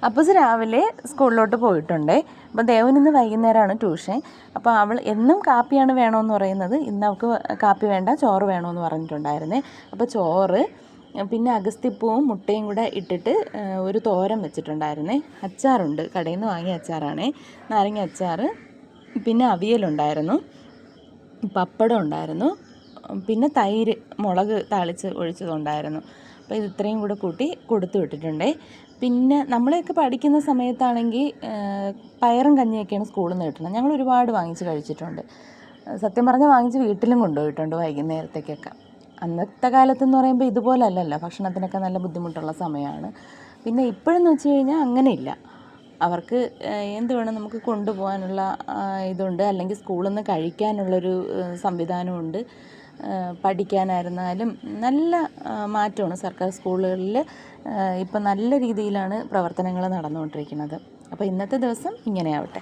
അപ്പൂസ് രാവിലെ സ്കൂളിലോട്ട് പോയിട്ടുണ്ട്. അപ്പോൾ ദേവൻ ഇന്ന് വൈകുന്നേരമാണ് ട്യൂഷൻ. അപ്പോൾ അവൾ എന്നും കാപ്പിയാണ് വേണമെന്ന് പറയുന്നത്. ഇന്ന് അവൾക്ക് കാപ്പി വേണ്ട, ചോറ് വേണമെന്ന് പറഞ്ഞിട്ടുണ്ടായിരുന്നേ. അപ്പോൾ ചോറ് പിന്നെ അഗസ്തിപ്പൂവും മുട്ടയും കൂടെ ഇട്ടിട്ട് ഒരു തോരൻ വെച്ചിട്ടുണ്ടായിരുന്നേ. അച്ചാറുണ്ട്, കടയിൽ നിന്ന് വാങ്ങിയ അച്ചാറാണേ, നാരങ്ങ അച്ചാർ. പിന്നെ അവിയലുണ്ടായിരുന്നു, പപ്പടം ഉണ്ടായിരുന്നു, പിന്നെ തൈര് മുളക് താളിച്ച് ഒഴിച്ചതുണ്ടായിരുന്നു. അപ്പോൾ ഇത് ഇത്രയും കൂടെ കൂട്ടി കൊടുത്തു വിട്ടിട്ടുണ്ടേ. പിന്നെ നമ്മളെയൊക്കെ പഠിക്കുന്ന സമയത്താണെങ്കിൽ പയറും കഞ്ഞിയൊക്കെയാണ് സ്കൂളിൽ നിന്ന് കിട്ടുന്നത്. ഞങ്ങൾ ഒരുപാട് വാങ്ങിച്ച് കഴിച്ചിട്ടുണ്ട്. സത്യം പറഞ്ഞാൽ വാങ്ങിച്ച് വീട്ടിലും കൊണ്ടുപോയിട്ടുണ്ട് വൈകുന്നേരത്തേക്കൊക്കെ. അന്നത്തെ കാലത്തെന്ന് പറയുമ്പോൾ ഇതുപോലെ അല്ലല്ലോ, ഭക്ഷണത്തിനൊക്കെ നല്ല ബുദ്ധിമുട്ടുള്ള സമയമാണ്. പിന്നെ ഇപ്പോഴെന്ന് വെച്ച് കഴിഞ്ഞാൽ അങ്ങനെയില്ല. അവർക്ക് എന്ത് വേണം നമുക്ക് കൊണ്ടുപോകാനുള്ള ഇതുണ്ട്, അല്ലെങ്കിൽ സ്കൂളിൽ നിന്ന് കഴിക്കാനുള്ളൊരു സംവിധാനമുണ്ട്. പഠിക്കാനായിരുന്നാലും നല്ല മാറ്റമാണ്. സർക്കാർ സ്കൂളുകളിൽ ഇപ്പം നല്ല രീതിയിലാണ് പ്രവർത്തനങ്ങൾ നടന്നുകൊണ്ടിരിക്കുന്നത്. അപ്പോൾ ഇന്നത്തെ ദിവസം ഇങ്ങനെയാവട്ടെ.